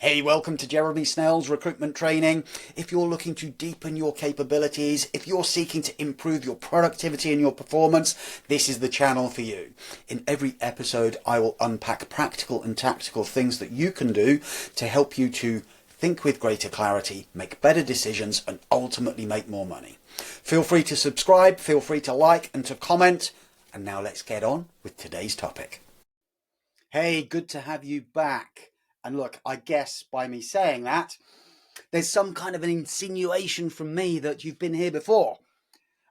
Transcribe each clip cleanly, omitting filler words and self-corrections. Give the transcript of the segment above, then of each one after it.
Hey, welcome to Jeremy Snell's recruitment training. If you're looking to deepen your capabilities, if you're seeking to improve your productivity and your performance, this is the channel for you. In every episode, I will unpack practical and tactical things that you can do to help you to think with greater clarity, make better decisions, and ultimately make more money. Feel free to subscribe, feel free to like and to comment. And now let's get on with today's topic. Hey, good to have you back. And look, I guess by me saying that, there's some kind of an insinuation from me that you've been here before.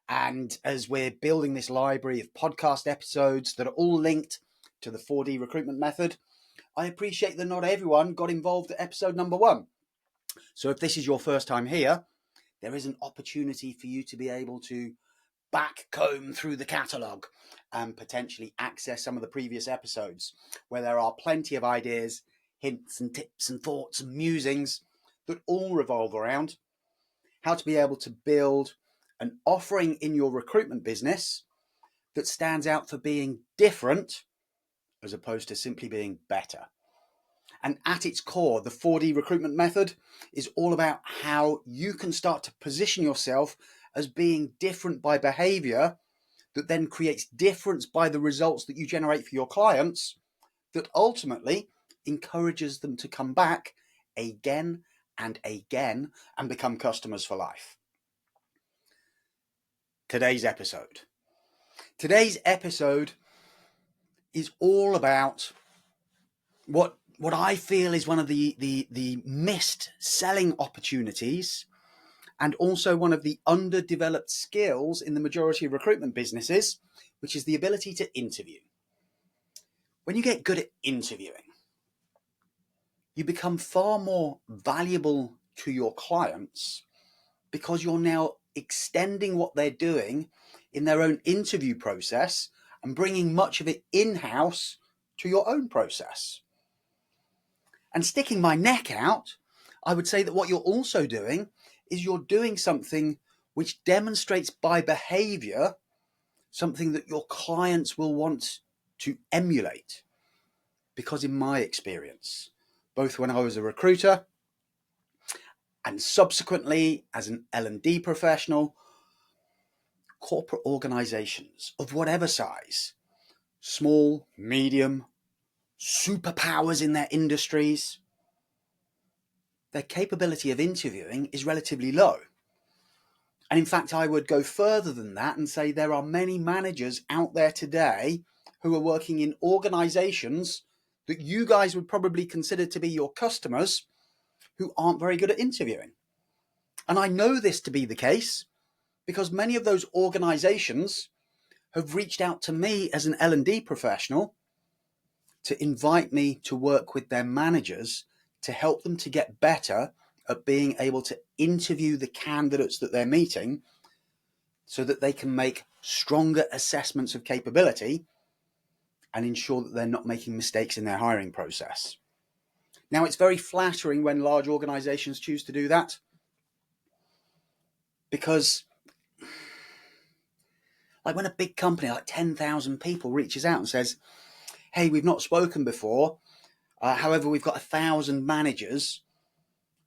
And as we're building this library of podcast episodes that are all linked to the 4D recruitment method, I appreciate that not everyone got involved at episode number 1. So if this is your first time here, there is an opportunity for you to be able to back comb through the catalogue and potentially access some of the previous episodes where there are plenty of ideas, hints and tips and thoughts and musings that all revolve around how to be able to build an offering in your recruitment business that stands out for being different as opposed to simply being better. And at its core, the 4D recruitment method is all about how you can start to position yourself as being different by behavior that then creates difference by the results that you generate for your clients that ultimately encourages them to come back again and again and become customers for life. Today's episode is all about what I feel is one of the missed selling opportunities and also one of the underdeveloped skills in the majority of recruitment businesses, which is the ability to interview. When you get good at interviewing, you become far more valuable to your clients because you're now extending what they're doing in their own interview process and bringing much of it in-house to your own process. And sticking my neck out, I would say that what you're also doing is you're doing something which demonstrates by behavior something that your clients will want to emulate. Because in my experience, both when I was a recruiter and subsequently as an L&D professional, corporate organizations of whatever size, small, medium, superpowers in their industries, their capability of interviewing is relatively low. And in fact, I would go further than that and say there are many managers out there today who are working in organizations that you guys would probably consider to be your customers who aren't very good at interviewing. And I know this to be the case because many of those organizations have reached out to me as an L&D professional to invite me to work with their managers to help them to get better at being able to interview the candidates that they're meeting so that they can make stronger assessments of capability and ensure that they're not making mistakes in their hiring process. Now, it's very flattering when large organizations choose to do that because like when a big company like 10,000 people reaches out and says, hey, we've not spoken before, however, we've got 1,000 managers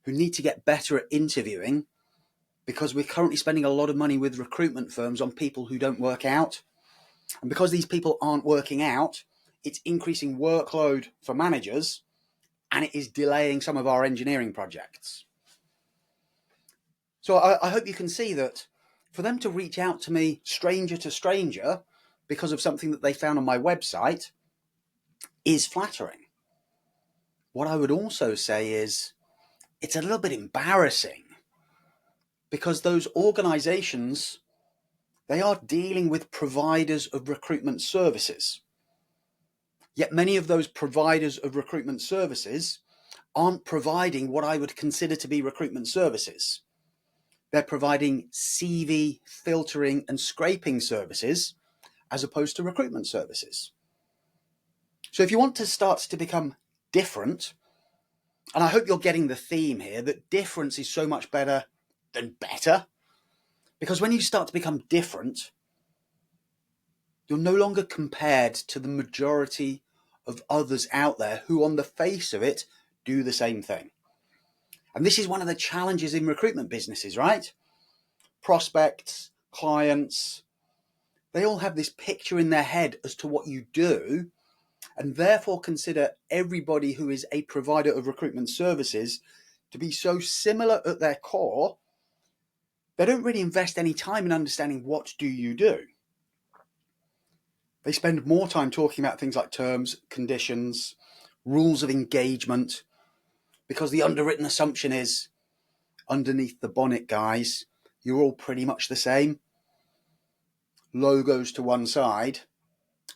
who need to get better at interviewing because we're currently spending a lot of money with recruitment firms on people who don't work out. And because these people aren't working out, it's increasing workload for managers and it is delaying some of our engineering projects. So I hope you can see that for them to reach out to me stranger to stranger because of something that they found on my website is flattering. What I would also say is it's a little bit embarrassing because those organizations, they are dealing with providers of recruitment services. Yet many of those providers of recruitment services aren't providing what I would consider to be recruitment services. They're providing CV filtering and scraping services as opposed to recruitment services. So if you want to start to become different, and I hope you're getting the theme here that difference is so much better than better, because when you start to become different, you're no longer compared to the majority of others out there who on the face of it do the same thing. And this is one of the challenges in recruitment businesses, right? Prospects, clients, they all have this picture in their head as to what you do, and therefore consider everybody who is a provider of recruitment services to be so similar at their core. They don't really invest any time in understanding what do you do. They spend more time talking about things like terms, conditions, rules of engagement, because the underwritten assumption is underneath the bonnet, guys, you're all pretty much the same. Logos to one side.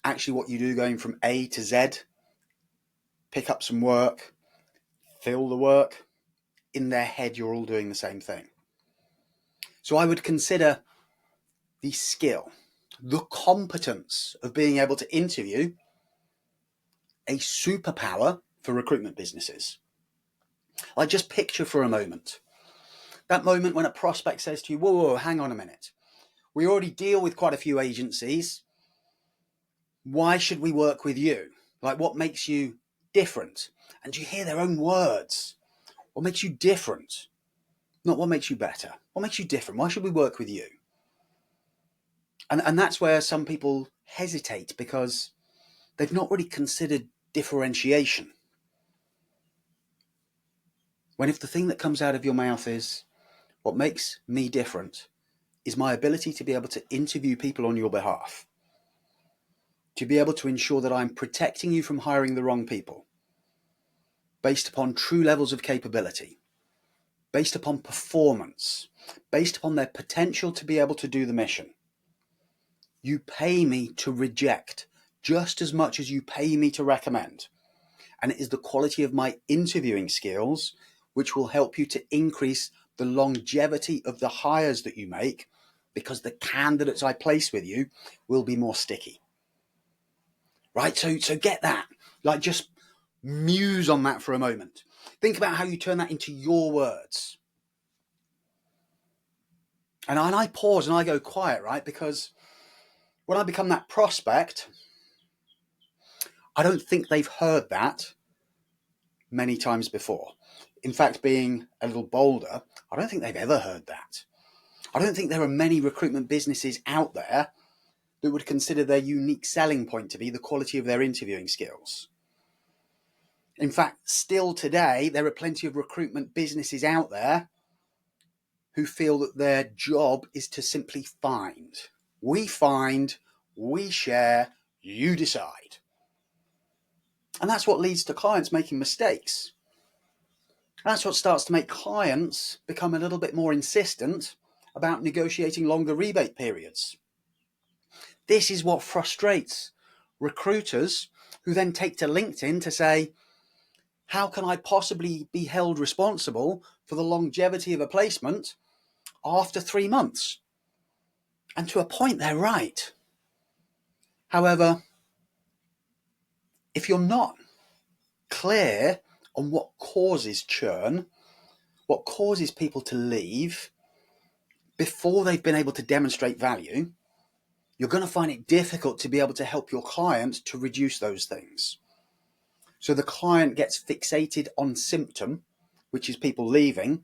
Actually, what you do going from A to Z, pick up some work, fill the work, in their head, you're all doing the same thing. So I would consider the skill, the competence of being able to interview a superpower for recruitment businesses. Like, just picture for a moment that moment when a prospect says to you, whoa, hang on a minute. We already deal with quite a few agencies. Why should we work with you? Like, what makes you different? And you hear their own words. What makes you different? Not what makes you better. What makes you different? Why should we work with you? And that's where some people hesitate, because they've not really considered differentiation. When if the thing that comes out of your mouth is, what makes me different is my ability to be able to interview people on your behalf, to be able to ensure that I'm protecting you from hiring the wrong people, based upon true levels of capability, based upon performance, based upon their potential to be able to do the mission. You pay me to reject just as much as you pay me to recommend. And it is the quality of my interviewing skills which will help you to increase the longevity of the hires that you make, because the candidates I place with you will be more sticky. Right? So get that. Like, just muse on that for a moment. Think about how you turn that into your words. And I pause and I go quiet, right? Because when I become that prospect, I don't think they've heard that many times before. In fact, being a little bolder, I don't think they've ever heard that. I don't think there are many recruitment businesses out there that would consider their unique selling point to be the quality of their interviewing skills. In fact, still today, there are plenty of recruitment businesses out there who feel that their job is to simply find. We find, we share, you decide. And that's what leads to clients making mistakes. That's what starts to make clients become a little bit more insistent about negotiating longer rebate periods. This is what frustrates recruiters, who then take to LinkedIn to say, how can I possibly be held responsible for the longevity of a placement after 3 months? And to a point, they're right. However, if you're not clear on what causes churn, what causes people to leave before they've been able to demonstrate value, you're going to find it difficult to be able to help your client to reduce those things. So the client gets fixated on symptom, which is people leaving,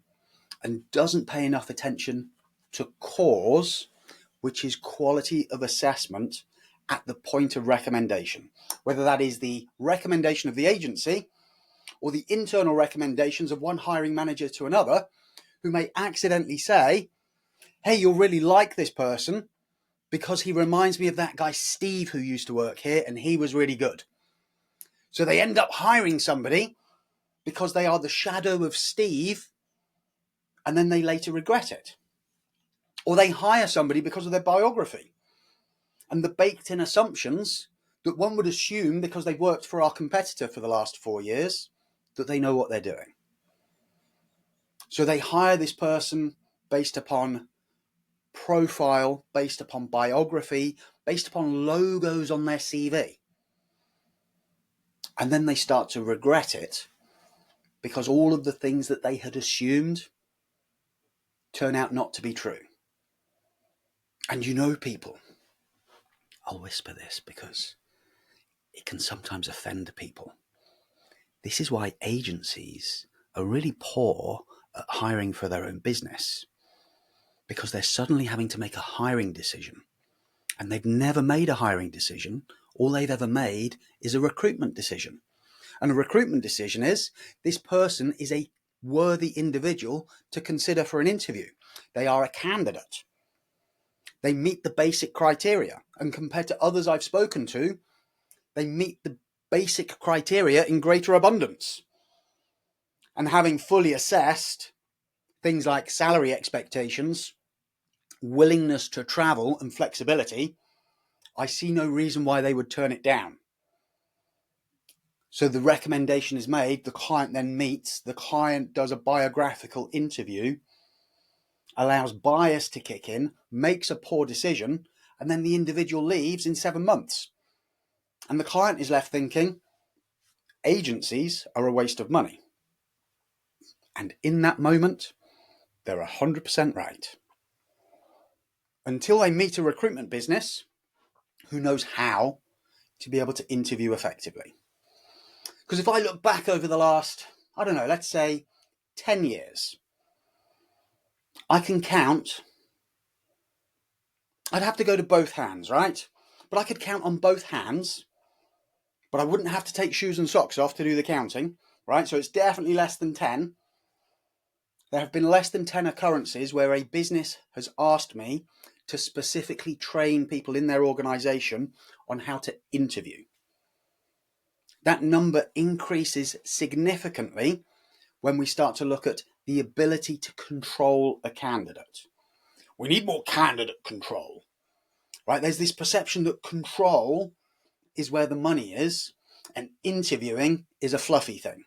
and doesn't pay enough attention to cause, which is quality of assessment at the point of recommendation, whether that is the recommendation of the agency or the internal recommendations of one hiring manager to another, who may accidentally say, hey, you'll really like this person because he reminds me of that guy Steve who used to work here and he was really good. So they end up hiring somebody because they are the shadow of Steve, and then they later regret it. Or they hire somebody because of their biography and the baked in assumptions that one would assume, because they've worked for our competitor for the last 4 years, that they know what they're doing. So they hire this person based upon profile, based upon biography, based upon logos on their CV. And then they start to regret it, because all of the things that they had assumed turn out not to be true. And you know, people, I'll whisper this because it can sometimes offend people. This is why agencies are really poor at hiring for their own business, because they're suddenly having to make a hiring decision. And they've never made a hiring decision. All they've ever made is a recruitment decision. And a recruitment decision is, this person is a worthy individual to consider for an interview. They are a candidate. They meet the basic criteria. And compared to others I've spoken to, they meet the basic criteria in greater abundance. And having fully assessed things like salary expectations, willingness to travel, and flexibility, I see no reason why they would turn it down. So the recommendation is made, the client then meets, the client does a biographical interview, allows bias to kick in, makes a poor decision, and then the individual leaves in 7 months. And the client is left thinking, agencies are a waste of money. And in that moment, they're 100% right. Until they meet a recruitment business who knows how to be able to interview effectively. Because if I look back over the last, I don't know, let's say 10 years, I can count, I'd have to go to both hands, right? But I could count on both hands, but I wouldn't have to take shoes and socks off to do the counting, right? So it's definitely less than 10. There have been less than 10 occurrences where a business has asked me to specifically train people in their organization on how to interview. That number increases significantly when we start to look at the ability to control a candidate. We need more candidate control, right? There's this perception that control is where the money is and interviewing is a fluffy thing.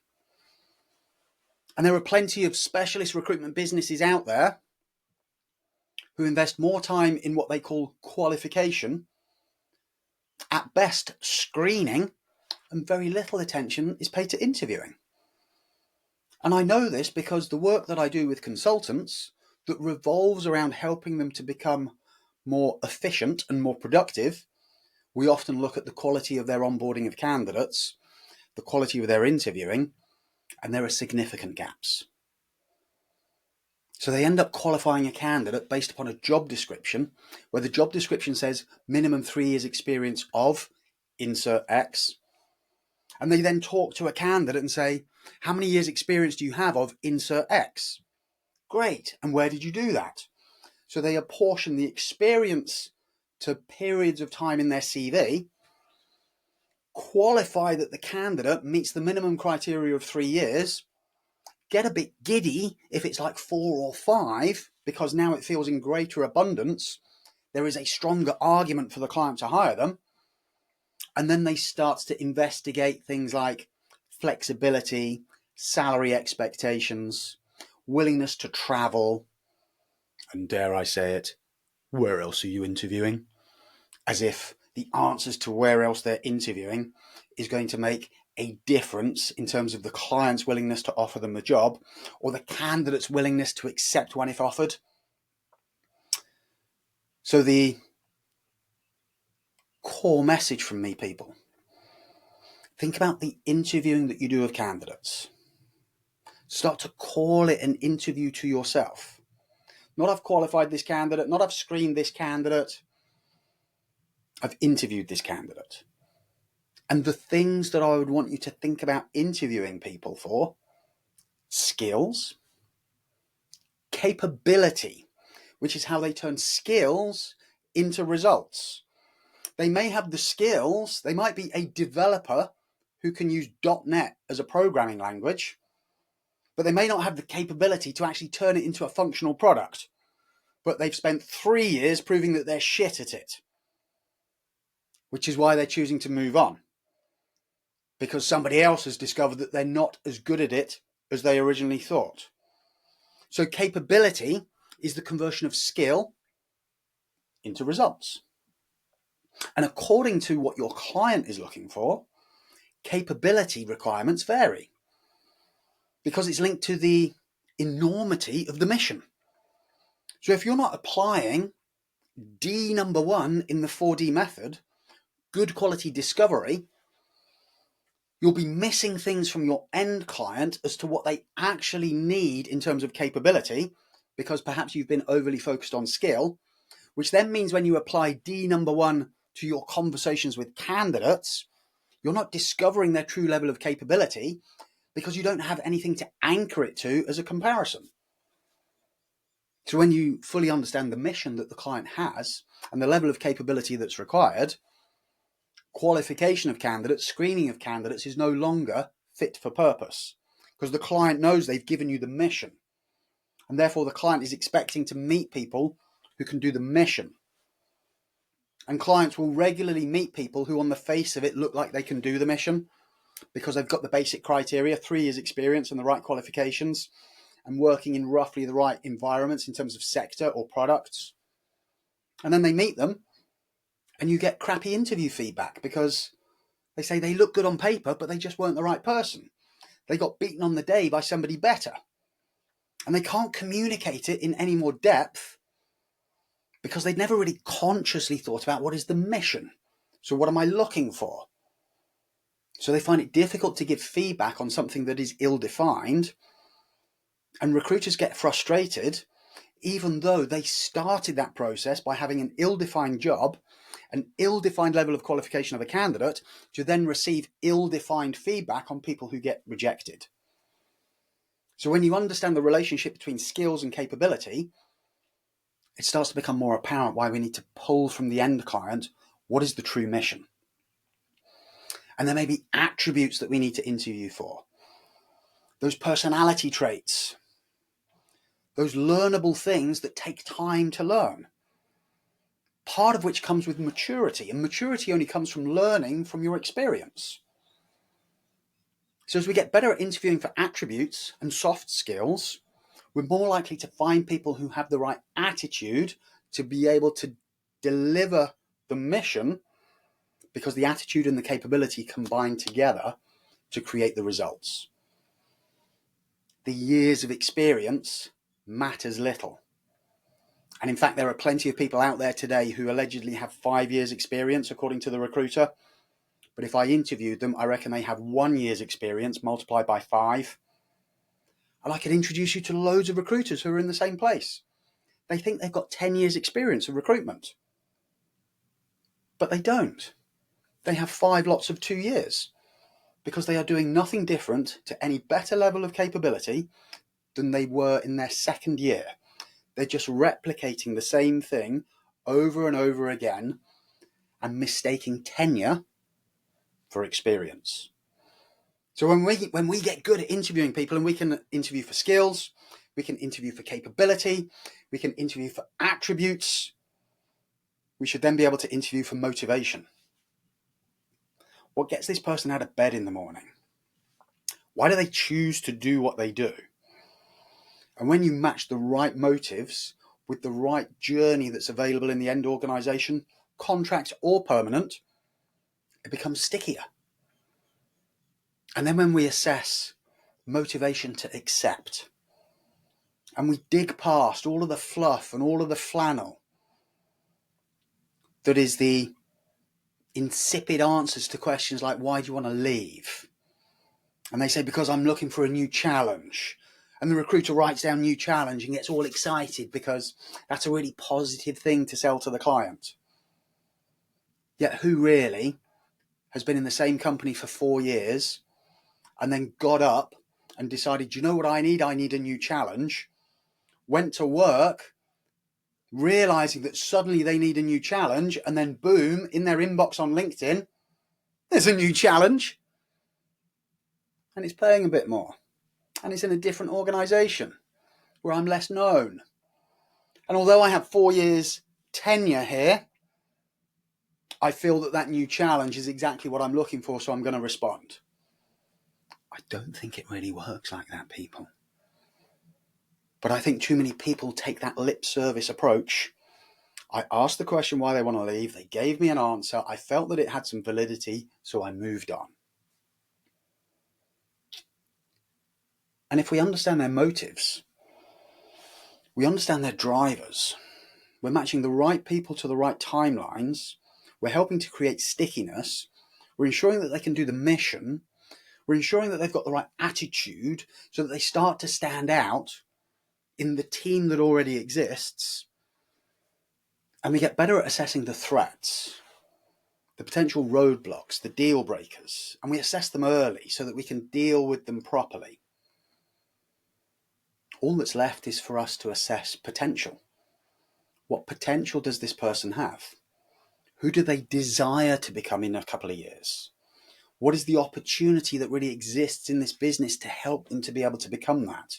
And there are plenty of specialist recruitment businesses out there who invest more time in what they call qualification, at best screening, and very little attention is paid to interviewing. And I know this because the work that I do with consultants that revolves around helping them to become more efficient and more productive, we often look at the quality of their onboarding of candidates, the quality of their interviewing, and there are significant gaps. So they end up qualifying a candidate based upon a job description where the job description says minimum 3 years experience of insert X. And they then talk to a candidate and say, how many years experience do you have of insert X? Great. And where did you do that? So they apportion the experience to periods of time in their CV, qualify that the candidate meets the minimum criteria of 3 years, get a bit giddy if it's like 4 or 5, because now it feels in greater abundance. There is a stronger argument for the client to hire them. And then they start to investigate things like flexibility, salary expectations, willingness to travel, and dare I say it, where else are you interviewing? As if the answers to where else they're interviewing is going to make a difference in terms of the client's willingness to offer them the job or the candidate's willingness to accept one if offered. So the core message from me, people, think about the interviewing that you do of candidates. Start to call it an interview to yourself. Not I've qualified this candidate, not I've screened this candidate. I've interviewed this candidate. And the things that I would want you to think about interviewing people for: skills, capability, which is how they turn skills into results. They may have the skills, they might be a developer who can use .NET as a programming language, but they may not have the capability to actually turn it into a functional product. But they've spent 3 years proving that they're shit at it, which is why they're choosing to move on. Because somebody else has discovered that they're not as good at it as they originally thought. So capability is the conversion of skill into results. And according to what your client is looking for, capability requirements vary because it's linked to the enormity of the mission. So if you're not applying D number 1 in the 4D method, good quality discovery, You'll be missing things from your end client as to what they actually need in terms of capability, because perhaps you've been overly focused on skill, which then means when you apply D number one to your conversations with candidates, you're not discovering their true level of capability because you don't have anything to anchor it to as a comparison. So when you fully understand the mission that the client has and the level of capability that's required, qualification of candidates, screening of candidates is no longer fit for purpose because the client knows they've given you the mission. And therefore the client is expecting to meet people who can do the mission. And clients will regularly meet people who on the face of it look like they can do the mission because they've got the basic criteria, 3 years experience and the right qualifications and working in roughly the right environments in terms of sector or products. And then they meet them and you get crappy interview feedback because they say they look good on paper, but they just weren't the right person. They got beaten on the day by somebody better. And they can't communicate it in any more depth because they'd never really consciously thought about what is the mission. So what am I looking for? So they find it difficult to give feedback on something that is ill-defined. And recruiters get frustrated, even though they started that process by having an ill-defined job, an ill-defined level of qualification of a candidate, to then receive ill-defined feedback on people who get rejected. So when you understand the relationship between skills and capability, it starts to become more apparent why we need to pull from the end client what is the true mission. And there may be attributes that we need to interview for. Those personality traits, those learnable things that take time to learn. Part of which comes with maturity, and maturity only comes from learning from your experience. So as we get better at interviewing for attributes and soft skills, we're more likely to find people who have the right attitude to be able to deliver the mission because the attitude and the capability combine together to create the results. The years of experience matters little. And in fact, there are plenty of people out there today who allegedly have 5 years experience, according to the recruiter. But if I interviewed them, I reckon they have 1 year's experience multiplied by 5. And I could introduce you to loads of recruiters who are in the same place. They think they've got 10 years experience of recruitment. But they don't. They have 5 lots of 2 years because they are doing nothing different to any better level of capability than they were in their second year. They're just replicating the same thing over and over again and mistaking tenure for experience. So when we get good at interviewing people, and we can interview for skills, we can interview for capability, we can interview for attributes, we should then be able to interview for motivation. What gets this person out of bed in the morning? Why do they choose to do what they do? And when you match the right motives with the right journey that's available in the end organization, contract or permanent, it becomes stickier. And then when we assess motivation to accept, and we dig past all of the fluff and all of the flannel that is the insipid answers to questions like, why do you want to leave? And they say, because I'm looking for a new challenge. And the recruiter writes down new challenge and gets all excited because that's a really positive thing to sell to the client. Yet who really has been in the same company for 4 years and then got up and decided, you know what I need? I need a new challenge. Went to work, realizing that suddenly they need a new challenge, and then boom, in their inbox on LinkedIn, there's a new challenge. And it's paying a bit more. And it's in a different organization where I'm less known. And although I have 4 years tenure here, I feel that that new challenge is exactly what I'm looking for, so I'm going to respond. I don't think it really works like that, people. But I think too many people take that lip service approach. I asked the question why they want to leave. They gave me an answer. I felt that it had some validity, so I moved on. And if we understand their motives, we understand their drivers, we're matching the right people to the right timelines, we're helping to create stickiness, we're ensuring that they can do the mission, We're ensuring that they've got the right attitude so that they start to stand out in the team that already exists. And we get better at assessing the threats, the potential roadblocks, the deal breakers, and we assess them early so that we can deal with them properly. All that's left is for us to assess potential. What potential does this person have? Who do they desire to become in a couple of years? What is the opportunity that really exists in this business to help them to be able to become that?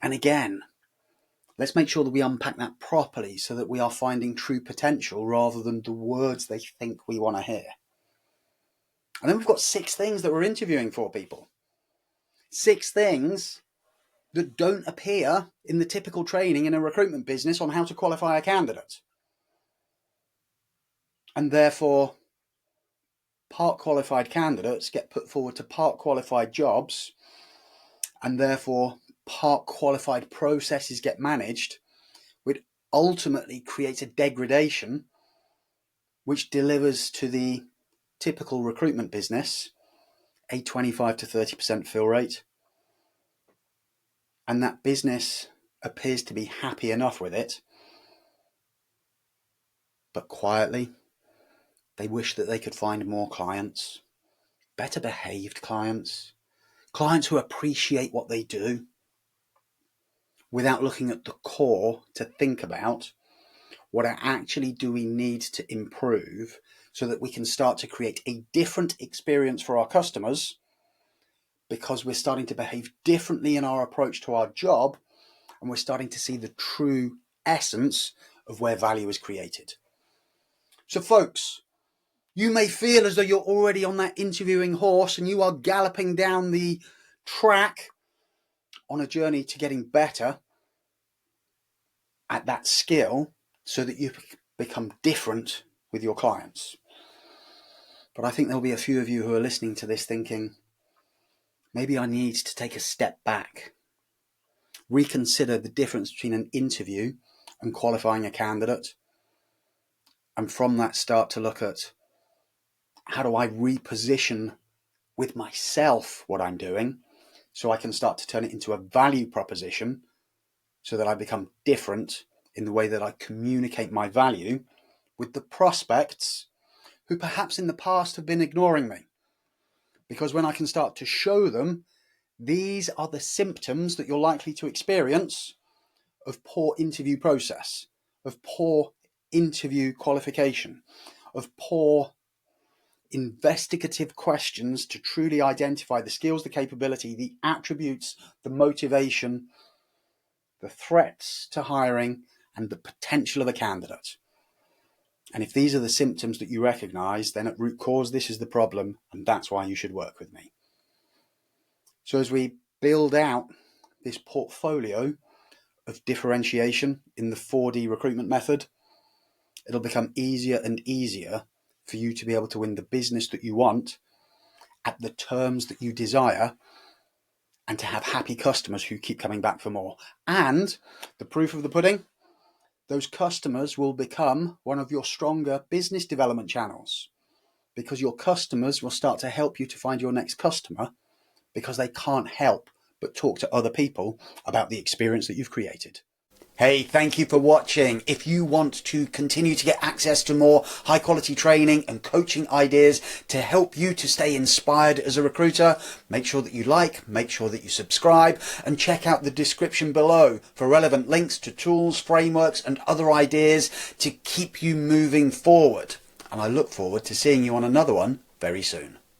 And again, let's make sure that we unpack that properly so that we are finding true potential rather than the words they think we want to hear. And then we've got 6 things that we're interviewing for, people. 6 things that don't appear in the typical training in a recruitment business on how to qualify a candidate. And therefore, part qualified candidates get put forward to part qualified jobs, and therefore part qualified processes get managed, which ultimately creates a degradation which delivers to the typical recruitment business a 25 to 30% fill rate. And that business appears to be happy enough with it, but quietly they wish that they could find more clients, better behaved clients, clients who appreciate what they do, without looking at the core to think about what actually do we need to improve so that we can start to create a different experience for our customers, because we're starting to behave differently in our approach to our job, and we're starting to see the true essence of where value is created. So folks, you may feel as though you're already on that interviewing horse and you are galloping down the track on a journey to getting better at that skill so that you become different with your clients. But I think there'll be a few of you who are listening to this thinking, maybe I need to take a step back, reconsider the difference between an interview and qualifying a candidate, and from that start to look at how do I reposition with myself what I'm doing so I can start to turn it into a value proposition so that I become different in the way that I communicate my value with the prospects who perhaps in the past have been ignoring me. Because when I can start to show them these are the symptoms that you're likely to experience of poor interview process, of poor interview qualification, of poor investigative questions to truly identify the skills, the capability, the attributes, the motivation, the threats to hiring, and the potential of a candidate. And if these are the symptoms that you recognize, then at root cause, this is the problem, and that's why you should work with me. So as we build out this portfolio of differentiation in the 4D recruitment method, it'll become easier and easier for you to be able to win the business that you want at the terms that you desire, and to have happy customers who keep coming back for more. And the proof of the pudding, those customers will become one of your stronger business development channels, because your customers will start to help you to find your next customer, because they can't help but talk to other people about the experience that you've created. Hey, thank you for watching. If you want to continue to get access to more high quality training and coaching ideas to help you to stay inspired as a recruiter, make sure that you like, make sure that you subscribe, and check out the description below for relevant links to tools, frameworks, and other ideas to keep you moving forward. And I look forward to seeing you on another one very soon.